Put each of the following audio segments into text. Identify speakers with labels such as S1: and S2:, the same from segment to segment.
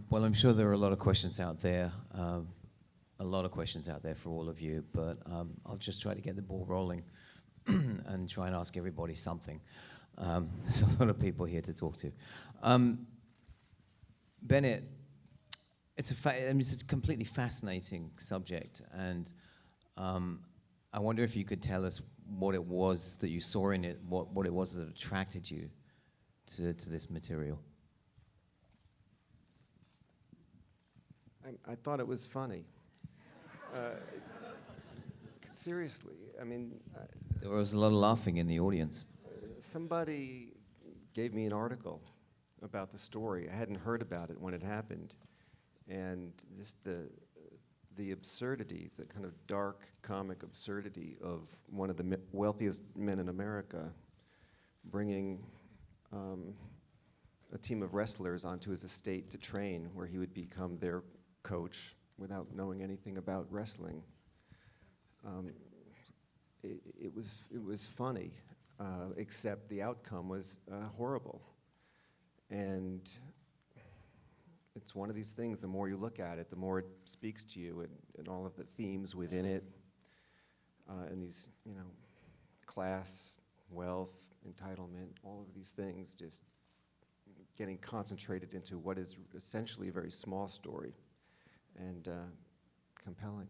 S1: Well, I'm sure there are a lot of questions out there, for all of you, but I'll just try to get the ball rolling and try and ask everybody something. There's a lot of people here to talk to. Bennett, it's a completely fascinating subject, and I wonder if you could tell us what it was that you saw in it, what it was that attracted you to this material.
S2: I thought it was funny. Seriously, I mean...
S1: there was a lot of laughing in the audience.
S2: Somebody gave me an article about the story. I hadn't heard about it when it happened. And the absurdity, the kind of dark comic absurdity of one of the wealthiest men in America bringing a team of wrestlers onto his estate to train, where he would become their coach without knowing anything about wrestling. It was funny, except the outcome was horrible. And it's one of these things, the more you look at it, the more it speaks to you, and all of the themes within it, and these, class, wealth, entitlement, all of these things just getting concentrated into what is essentially a very small story. And compelling.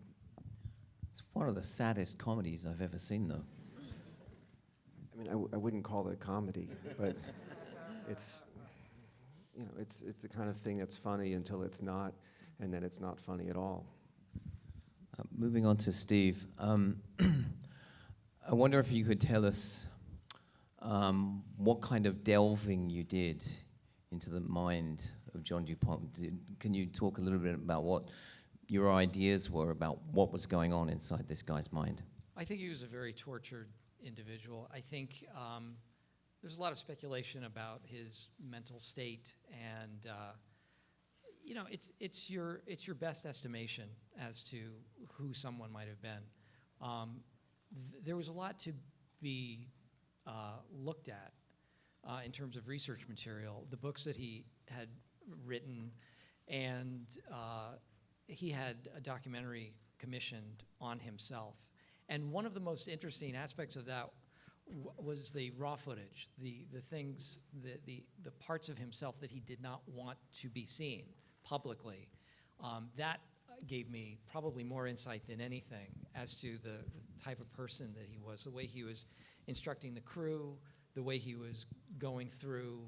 S1: It's one of the saddest comedies I've ever seen, though.
S2: I mean, I wouldn't call it a comedy, but it's, it's the kind of thing that's funny until it's not, and then it's not funny at all.
S1: Moving on to Steve, I wonder if you could tell us what kind of delving you did into the mind of John Dupont. Can you talk a little bit about what your ideas were about what was going on inside this guy's mind?
S3: I think he was a very tortured individual. I think there's a lot of speculation about his mental state, and it's your best estimation as to who someone might have been. There was a lot to be looked at in terms of research material, the books that he had written, and he had a documentary commissioned on himself. And one of the most interesting aspects of that was the raw footage, the things, the parts of himself that he did not want to be seen publicly. That gave me probably more insight than anything as to the type of person that he was, the way he was instructing the crew, the way he was going through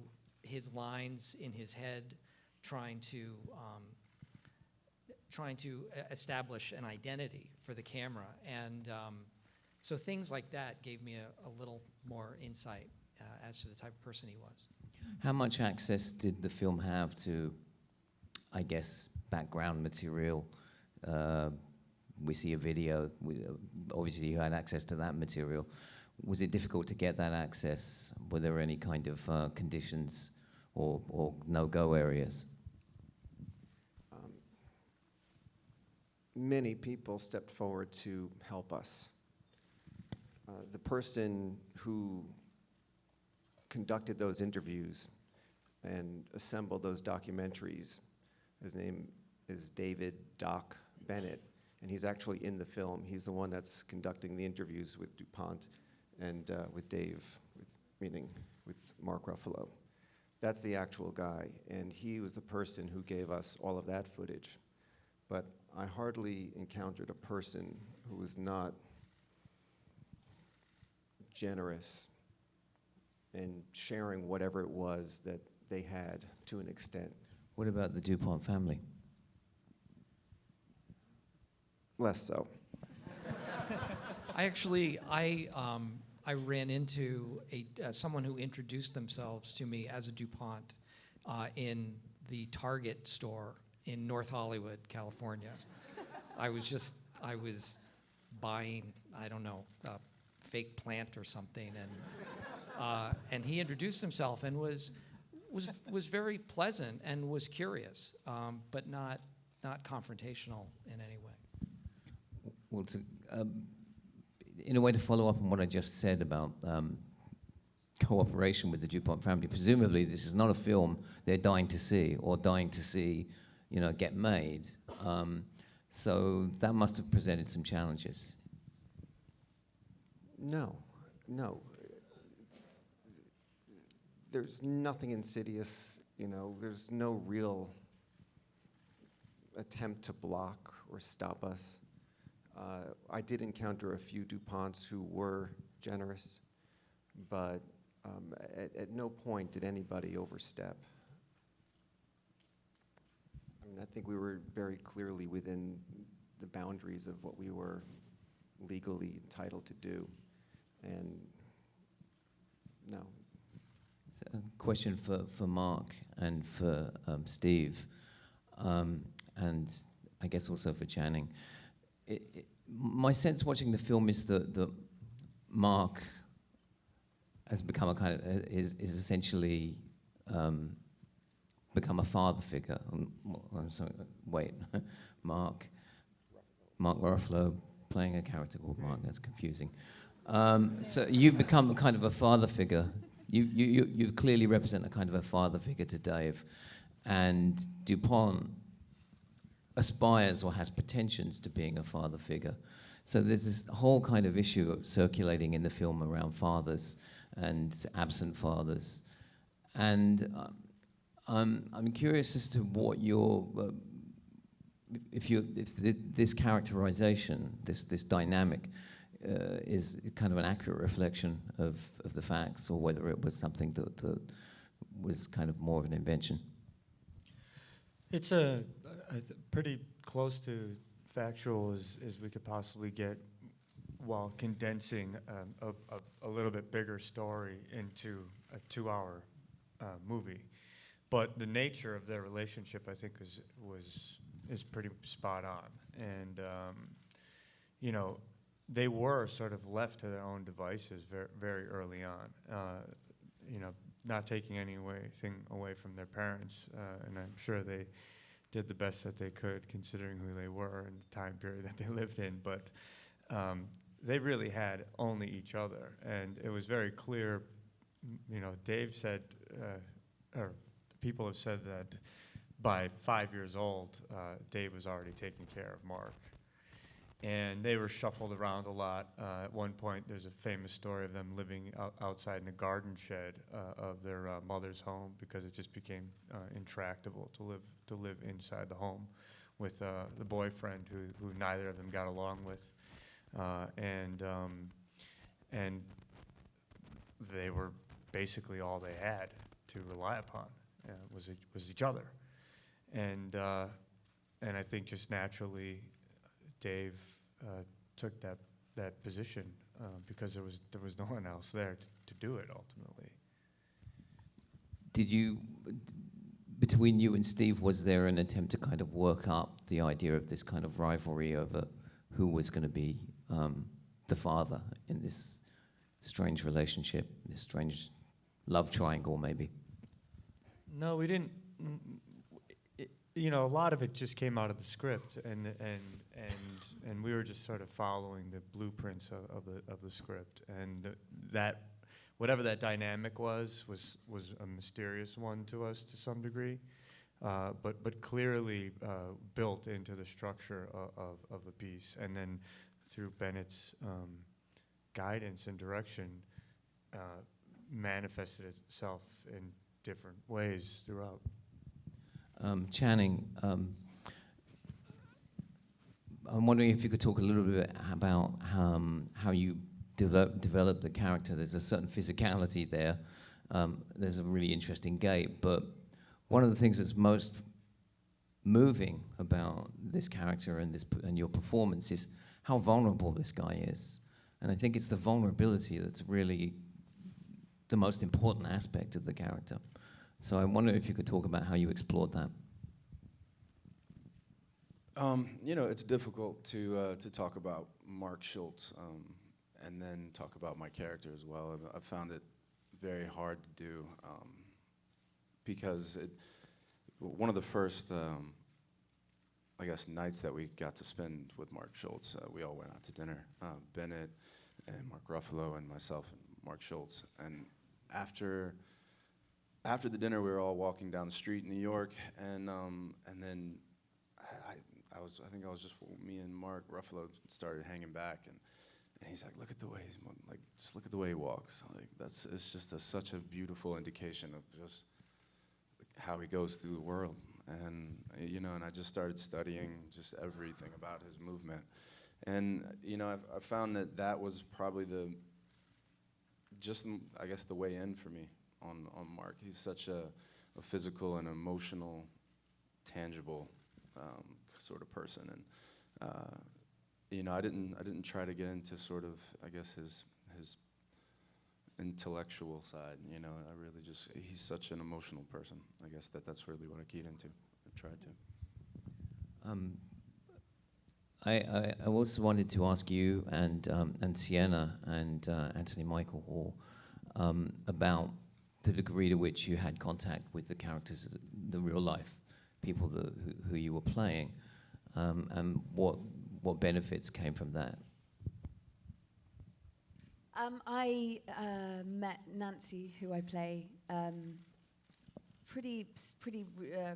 S3: his lines in his head, trying to establish an identity for the camera. And so things like that gave me a little more insight as to the type of person he was.
S1: How much access did the film have to, I guess, background material? We see a video, obviously you had access to that material. Was it difficult to get that access? Were there any kind of conditions or no-go areas?
S2: Many people stepped forward to help us. The person who conducted those interviews and assembled those documentaries, his name is David Doc Bennett, and he's actually in the film. He's the one that's conducting the interviews with Dupont and with Dave, meaning with Mark Ruffalo. That's the actual guy, and he was the person who gave us all of that footage. But I hardly encountered a person who was not generous in sharing whatever it was that they had to an extent.
S1: What about the Dupont family?
S2: Less so.
S3: I ran into someone who introduced themselves to me as a Dupont in the Target store in North Hollywood, California. I was buying, I don't know, a fake plant or something, and he introduced himself and was very pleasant and was curious, but not confrontational in any way.
S1: Well, in a way to follow up on what I just said about cooperation with the Dupont family, presumably this is not a film they're dying to see get made. So that must have presented some challenges.
S2: No. There's nothing insidious, there's no real attempt to block or stop us. I did encounter a few Duponts who were generous, but at no point did anybody overstep. I think we were very clearly within the boundaries of what we were legally entitled to do, and no.
S1: So a question for Mark and for Steve, and I guess also for Channing. My sense watching the film is that Mark has become a kind of is essentially become a father figure. I'm sorry, wait, Mark Ruffalo playing a character called Mark. That's confusing. So you become a kind of a father figure. You clearly represent a kind of a father figure to Dave, and Dupont aspires or has pretensions to being a father figure. So there's this whole kind of issue circulating in the film around fathers and absent fathers, and I'm curious as to what your if this characterization, this dynamic, is kind of an accurate reflection of the facts, or whether it was something that was kind of more of an invention.
S4: It's pretty close to factual as we could possibly get, while condensing a little bit bigger story into a 2-hour movie. But the nature of their relationship, I think, is pretty spot on. And they were sort of left to their own devices very, very early on. Not taking anything away from their parents, and I'm sure they did the best that they could, considering who they were and the time period that they lived in. But they really had only each other, and it was very clear. Dave said, or people have said that by 5 years old, Dave was already taking care of Mark. And they were shuffled around a lot. At one point, there's a famous story of them living outside in a garden shed of their mother's home, because it just became intractable to live inside the home with the boyfriend who neither of them got along with, and they were basically all they had to rely upon was each other, and I think just naturally, Dave took that position because there was no one else there to do it ultimately.
S1: Did you, between you and Steve, was there an attempt to kind of work up the idea of this kind of rivalry over who was going to be the father in this strange relationship, this strange love triangle, maybe?
S4: No, we didn't. A lot of it just came out of the script, and we were just sort of following the blueprints of the script, and that whatever that dynamic was a mysterious one to us to some degree, but clearly built into the structure of the piece, and then through Bennett's guidance and direction, manifested itself in different ways throughout.
S1: Channing, I'm wondering if you could talk a little bit about how you develop the character. There's a certain physicality there. There's a really interesting gait, but one of the things that's most moving about this character and your performance is how vulnerable this guy is. And I think it's the vulnerability that's really the most important aspect of the character. So I wonder if you could talk about how you explored that.
S5: It's difficult to talk about Mark Schultz and then talk about my character as well. I've found it very hard to do because one of the first, I guess, nights that we got to spend with Mark Schultz, we all went out to dinner. Bennett and Mark Ruffalo and myself and Mark Schultz. And after the dinner, we were all walking down the street in New York, and then I think I was just, me and Mark Ruffalo started hanging back, and he's like, look at the way just look at the way he walks. It's just such a beautiful indication of just how he goes through the world. And, and I just started studying just everything about his movement. And, I found that was probably the way in for me on Mark. He's such a physical and emotional, tangible sort of person, and I didn't try to get into sort of, I guess, his intellectual side. I really he's such an emotional person. I guess that's really what I keyed into. I tried to.
S1: I also wanted to ask you and Sienna and Anthony Michael Hall about the degree to which you had contact with the characters, the real life people who you were playing, and what benefits came from that.
S6: I met Nancy, who I play, pretty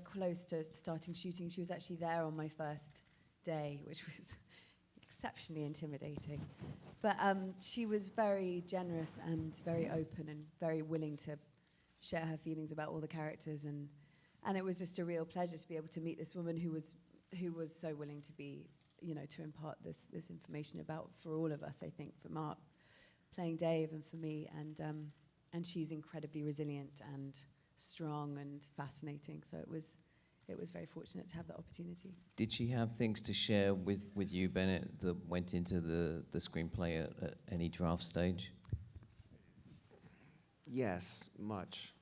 S6: close to starting shooting. She was actually there on my first day, which was exceptionally intimidating. But she was very generous and very open and very willing to share her feelings about all the characters, and it was just a real pleasure to be able to meet this woman who was so willing to be, to impart this information about, for all of us, I think, for Mark playing Dave and for me, and she's incredibly resilient and strong and fascinating. So it was very fortunate to have that opportunity.
S1: Did she have things to share with you, Bennett, that went into the screenplay at any draft stage?
S2: Yes, much.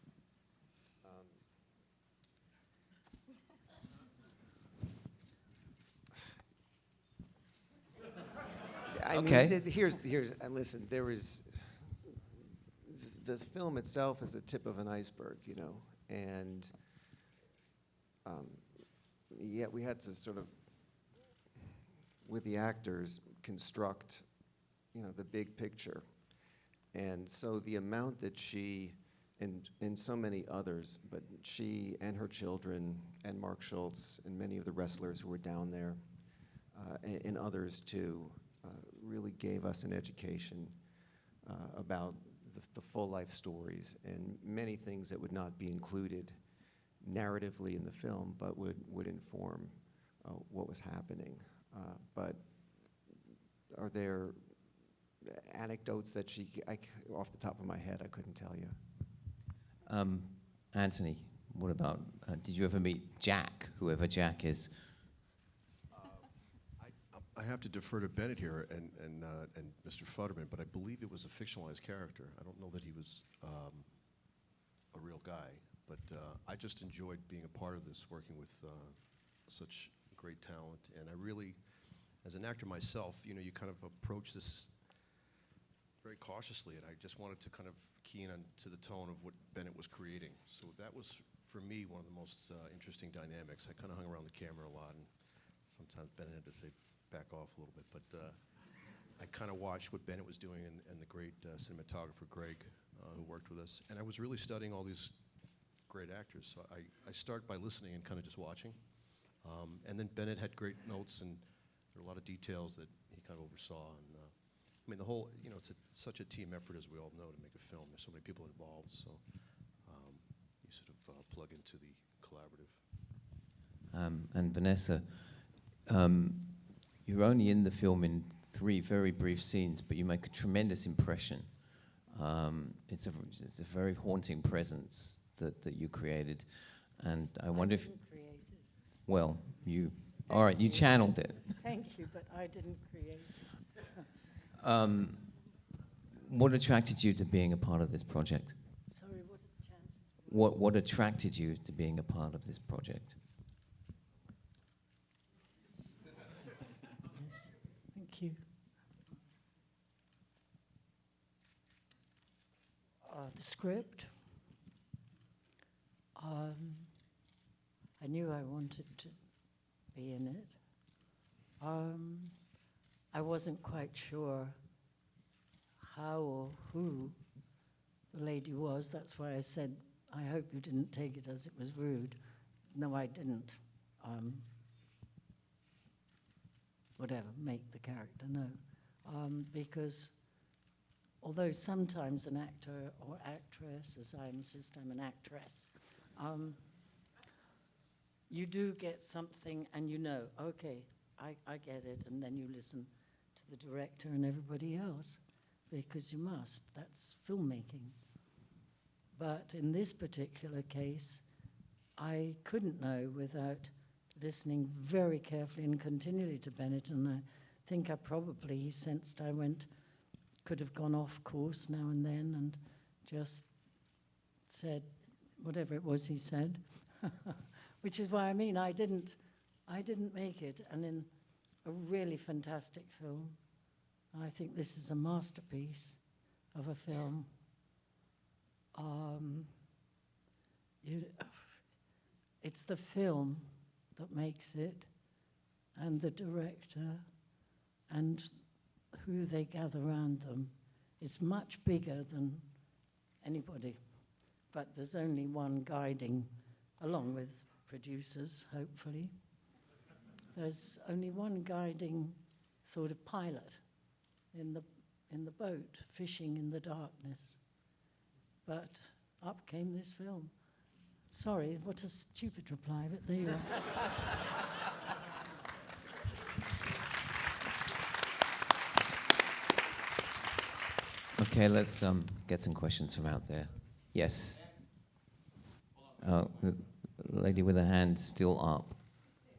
S2: Here's listen, there was, the film itself is the tip of an iceberg, and yet we had to sort of, with the actors, construct, the big picture. And so the amount that she, and so many others, but she and her children and Mark Schultz and many of the wrestlers who were down there, and others too, really gave us an education about the full life stories and many things that would not be included narratively in the film, but would inform what was happening. But are there anecdotes that off the top of my head, I couldn't tell you?
S1: Anthony, what about, did you ever meet Jack, whoever Jack is?
S7: I have to defer to Bennett here and Mr. Futterman, but I believe it was a fictionalized character. I don't know that he was a real guy, but I just enjoyed being a part of this, working with such great talent. And I really, as an actor myself, you kind of approach this very cautiously, and I just wanted to kind of key in on to the tone of what Bennett was creating. So that was, for me, one of the most interesting dynamics. I kind of hung around the camera a lot, and sometimes Bennett had to say, back off a little bit, but I kind of watched what Bennett was doing and the great cinematographer Greg, who worked with us, and I was really studying all these great actors. So I start by listening and kind of just watching, and then Bennett had great notes, and there were a lot of details that he kind of oversaw. And the whole, it's such a team effort, as we all know, to make a film. There's so many people involved, so you sort of plug into the collaborative.
S1: And Vanessa, you're only in the film in 3 very brief scenes, but you make a tremendous impression. It's a very haunting presence that you created, and I wonder if.
S8: Create it.
S1: Well, all right, you channeled it.
S8: Thank you, but I didn't create it.
S1: What attracted you to being a part of this project?
S8: Sorry, what are the chances?
S1: What attracted you to being a part of this project?
S8: Thank you. The script. I knew I wanted to be in it. I wasn't quite sure how or who the lady was. That's why I said, I hope you didn't take it as it was rude. No, I didn't. Whatever, make the character know. Because although sometimes an actor or actress, as I insist I'm an actress, you do get something and you know, okay, I get it, and then you listen to the director and everybody else, because you must. That's filmmaking. But in this particular case, I couldn't know without listening very carefully and continually to Bennett, and I think he sensed I could have gone off course now and then and just said whatever it was he said, which is why I didn't make it. And in a really fantastic film, I think this is a masterpiece of a film. It's the film that makes it, and the director, and who they gather around them. It's much bigger than anybody, but there's only one guiding, along with producers, hopefully. There's only one guiding sort of pilot in the boat, fishing in the darkness. But up came this film. Sorry, what a stupid reply, but there you are.
S1: Okay, let's get some questions from out there. Yes. Oh, the lady with her hand still up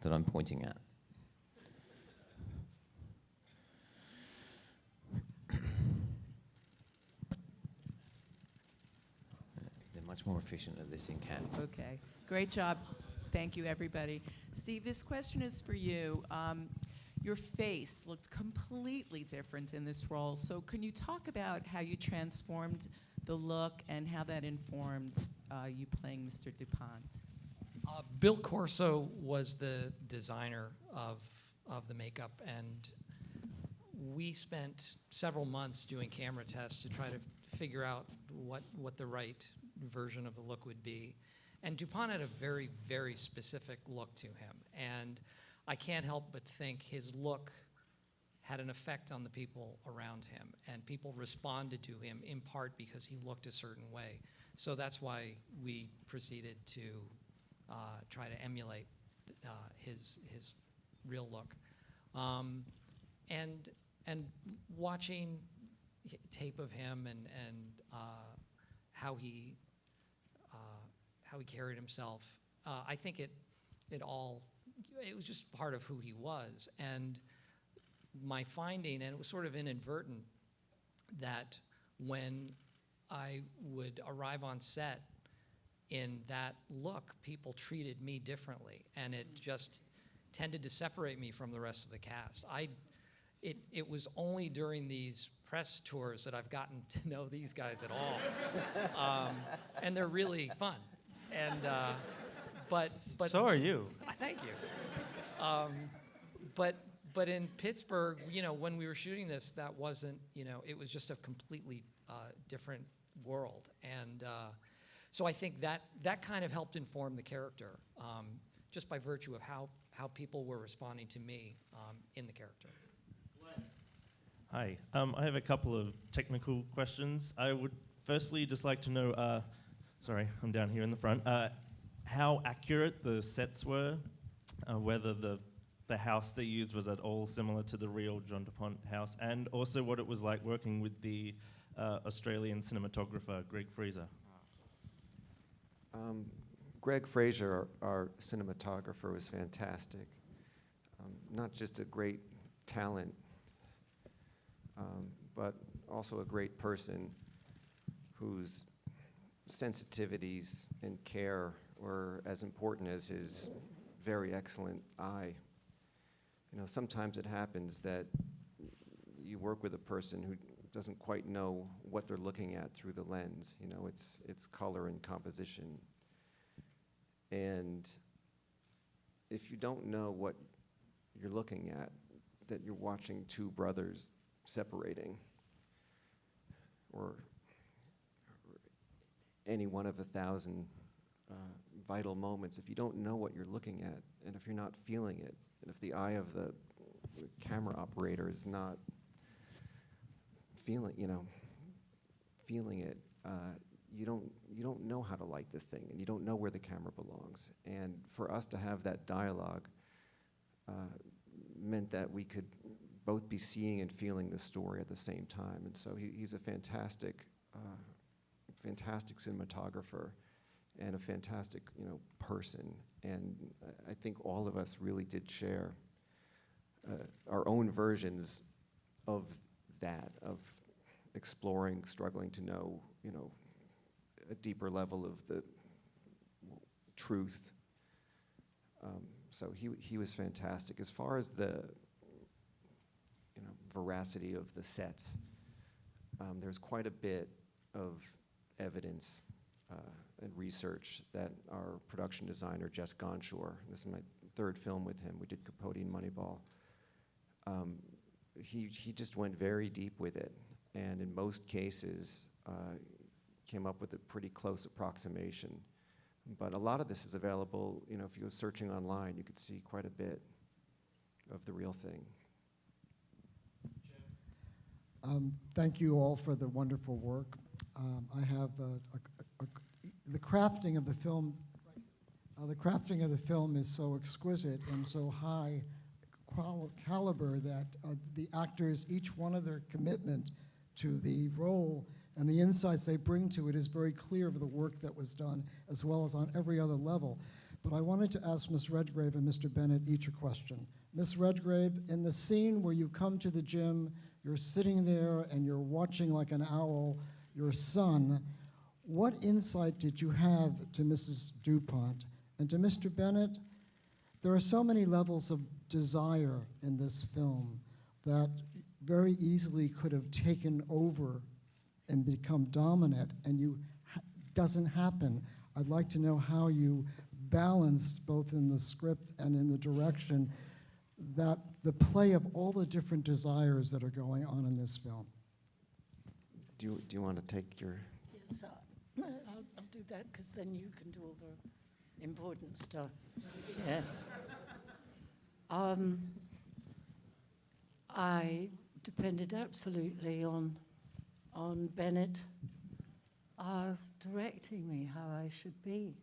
S1: that I'm pointing at. They're much more efficient at this in Canada.
S9: Okay, great job. Thank you, everybody. Steve, this question is for you. Your face looked completely different in this role, so can you talk about how you transformed the look and how that informed you playing Mr. Dupont?
S3: Bill Corso was the designer of the makeup, and we spent several months doing camera tests to try to figure out what the right version of the look would be. And Dupont had a very, very specific look to him, and I can't help but think his look had an effect on the people around him, and people responded to him in part because he looked a certain way. So that's why we proceeded to try to emulate his real look. And watching tape of him and how he carried himself, I think it was just part of who he was. And my finding, and it was sort of inadvertent, that when I would arrive on set in that look, people treated me differently, and it just tended to separate me from the rest of the cast. It was only during these press tours that I've gotten to know these guys at all, and they're really fun. And but
S4: So are you.
S3: thank you. But in Pittsburgh, when we were shooting this, that wasn't, it was just a completely different world. And so I think that kind of helped inform the character, just by virtue of how people were responding to me in the character.
S10: Hi, I have a couple of technical questions. I would firstly just like to know, sorry, I'm down here in the front, how accurate the sets were, whether the house they used was at all similar to the real John Dupont house, and also what it was like working with the Australian cinematographer, Greg Fraser.
S2: Greg Fraser, our cinematographer, was fantastic. Not just a great talent, but also a great person whose sensitivities and care were as important as his very excellent eye. Sometimes it happens that you work with a person who doesn't quite know what they're looking at through the lens. You know, it's color and composition. And if you don't know what you're looking at, that you're watching two brothers separating, or any one of 1,000 vital moments, if you don't know what you're looking at, and if you're not feeling it, and if the eye of the camera operator is not feeling it, you don't know how to light the thing, and you don't know where the camera belongs. And for us to have that dialogue meant that we could both be seeing and feeling the story at the same time. And so he's a fantastic cinematographer and a fantastic, person. And I think all of us really did share our own versions of that, of exploring, struggling to know, a deeper level of the truth. So he was fantastic. As far as the veracity of the sets, there's quite a bit of evidence and research that our production designer, Jess Gonshore, this is my third film with him, we did Capote and Moneyball, he just went very deep with it, and in most cases came up with a pretty close approximation. But a lot of this is available, if you go searching online, you could see quite a bit of the real thing.
S11: Thank you all for the wonderful work. I have the crafting of the film. The crafting of the film is so exquisite and so high caliber that the actors, each one of their commitment to the role and the insights they bring to it is very clear of the work that was done, as well as on every other level. But I wanted to ask Ms. Redgrave and Mr. Bennett each a question. Ms. Redgrave, in the scene where you come to the gym, you're sitting there and you're watching like an owl your son, what insight did you have to Mrs. Dupont? And to Mr. Bennett, there are so many levels of desire in this film that very easily could have taken over and become dominant, and doesn't happen. I'd like to know how you balanced, both in the script and in the direction, that the play of all the different desires that are going on in this film.
S2: Do you want to take your...
S8: Yes, I'll do that, because then you can do all the important stuff. Yeah. I depended absolutely on Bennett directing me how I should be.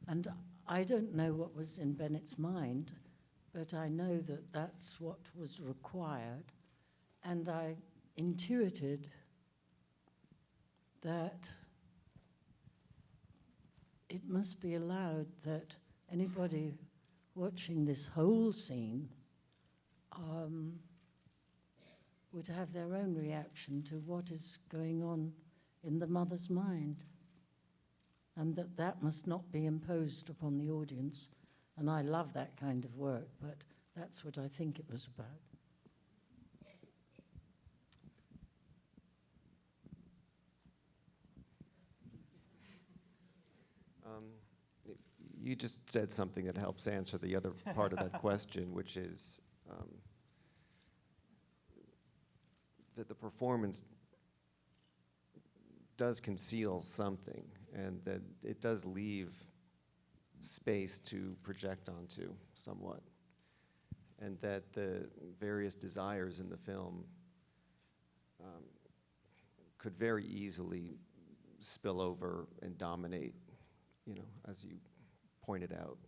S8: And I don't know what was in Bennett's mind, but I know that that's what was required. And I intuited that it must be allowed that anybody watching this whole scene would have their own reaction to what is going on in the mother's mind, and that must not be imposed upon the audience. And I love that kind of work, but that's what I think it was about.
S2: You just said something that helps answer the other part of that question, which is that the performance does conceal something, and that it does leave space to project onto somewhat, and that the various desires in the film could very easily spill over and dominate, as you pointed out,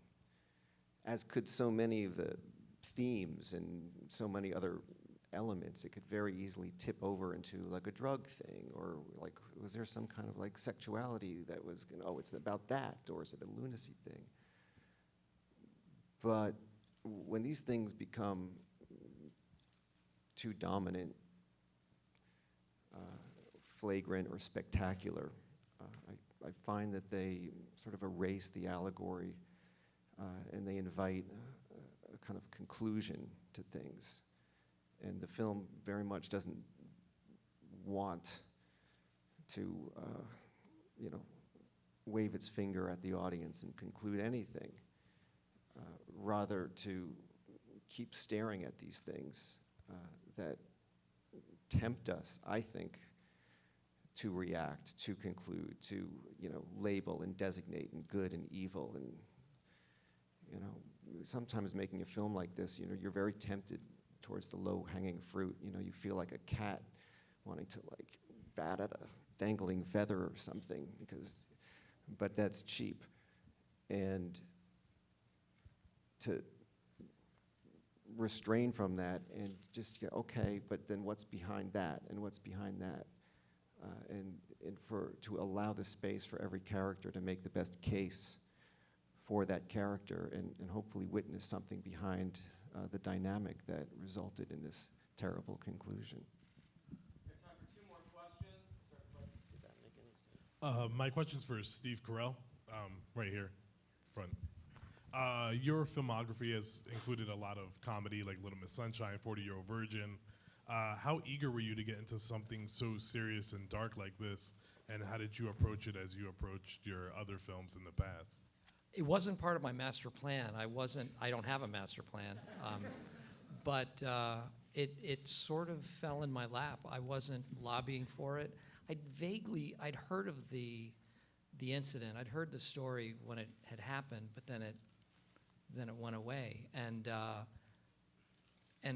S2: as could so many of the themes and so many other elements. It could very easily tip over into like a drug thing, or like, was there some kind of like sexuality that was, oh, it's about that, or is it a lunacy thing? But when these things become too dominant, flagrant, or spectacular, I find that they sort of erase the allegory, and they invite a kind of conclusion to things. And the film very much doesn't want to, wave its finger at the audience and conclude anything, rather to keep staring at these things that tempt us, I think, to react, to conclude, to label and designate and good and evil. And sometimes making a film like this, you're very tempted towards the low-hanging fruit. You feel like a cat wanting to like bat at a dangling feather or something, but that's cheap. And to restrain from that and just get, okay, but then what's behind that, and what's behind that? And to allow the space for every character to make the best case for that character, and hopefully witness something behind the dynamic that resulted in this terrible conclusion.
S12: We have time for 2 more questions. Did that make any sense?
S13: My question's for Steve Carell, right here, front. Your filmography has included a lot of comedy, like Little Miss Sunshine, 40-Year-Old Virgin. How eager were you to get into something so serious and dark like this, and how did you approach it as you approached your other films in the past?
S3: It wasn't part of my master plan. I don't have a master plan. But it sort of fell in my lap. I wasn't lobbying for it. I'd heard of the incident. I'd heard the story when it had happened, but then it went away. And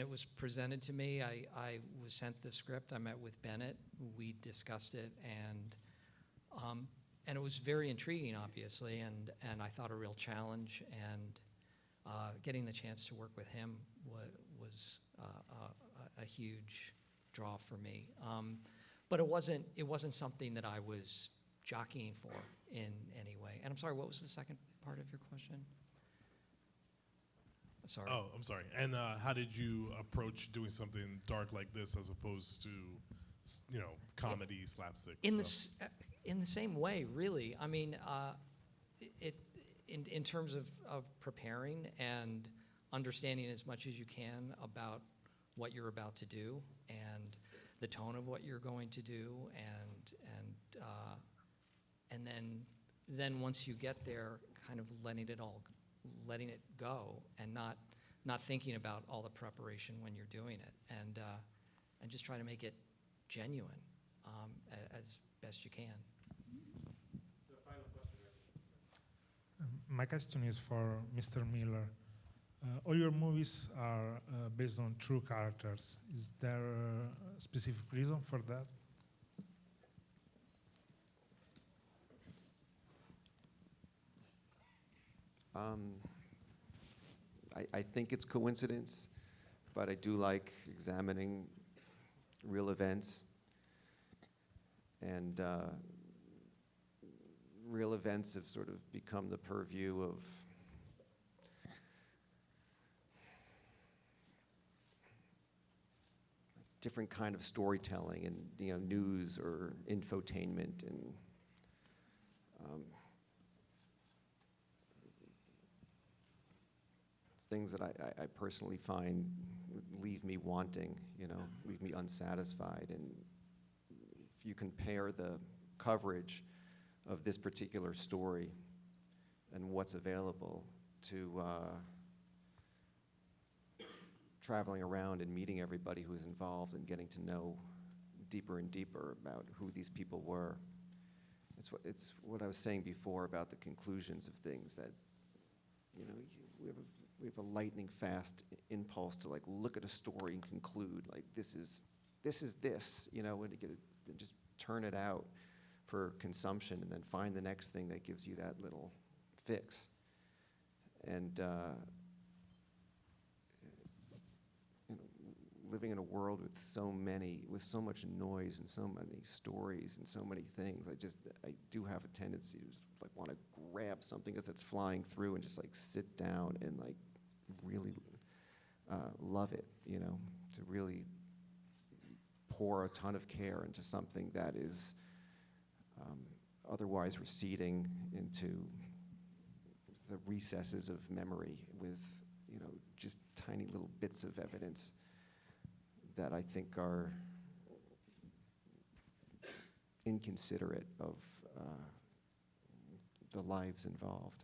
S3: it was presented to me. I was sent the script. I met with Bennett. We discussed it, and it was very intriguing, obviously, and I thought a real challenge. And getting the chance to work with him was a huge draw for me. But it wasn't something that I was jockeying for in any way. And I'm sorry, what was the second part of your question? Sorry.
S13: Oh, I'm sorry. And how did you approach doing something dark like this as opposed to, comedy, slapstick stuff?
S3: In the same way, really. I mean, in terms of preparing and understanding as much as you can about what you're about to do and the tone of what you're going to do, and then once you get there, kind of letting it go, and not thinking about all the preparation when you're doing it, and just try to make it genuine as best you can.
S12: So final question.
S14: My question is for Mr. Miller. All your movies are based on true characters. Is there a specific reason for that?
S2: I think it's coincidence, but I do like examining real events. And real events have sort of become the purview of different kind of storytelling and news or infotainment, and things that I personally find leave me wanting, leave me unsatisfied. And if you compare the coverage of this particular story and what's available to traveling around and meeting everybody who is involved and getting to know deeper and deeper about who these people were. It's what I was saying before about the conclusions of things, that we have a lightning fast impulse to like look at a story and conclude like this is this, and just turn it out for consumption, and then find the next thing that gives you that little fix. And living in a world with so much noise and so many stories and so many things, I do have a tendency to just like want to grab something as it's flying through and just like sit down and like really love it, to really pour a ton of care into something that is otherwise receding into the recesses of memory with, just tiny little bits of evidence that I think are inconsiderate of the lives involved.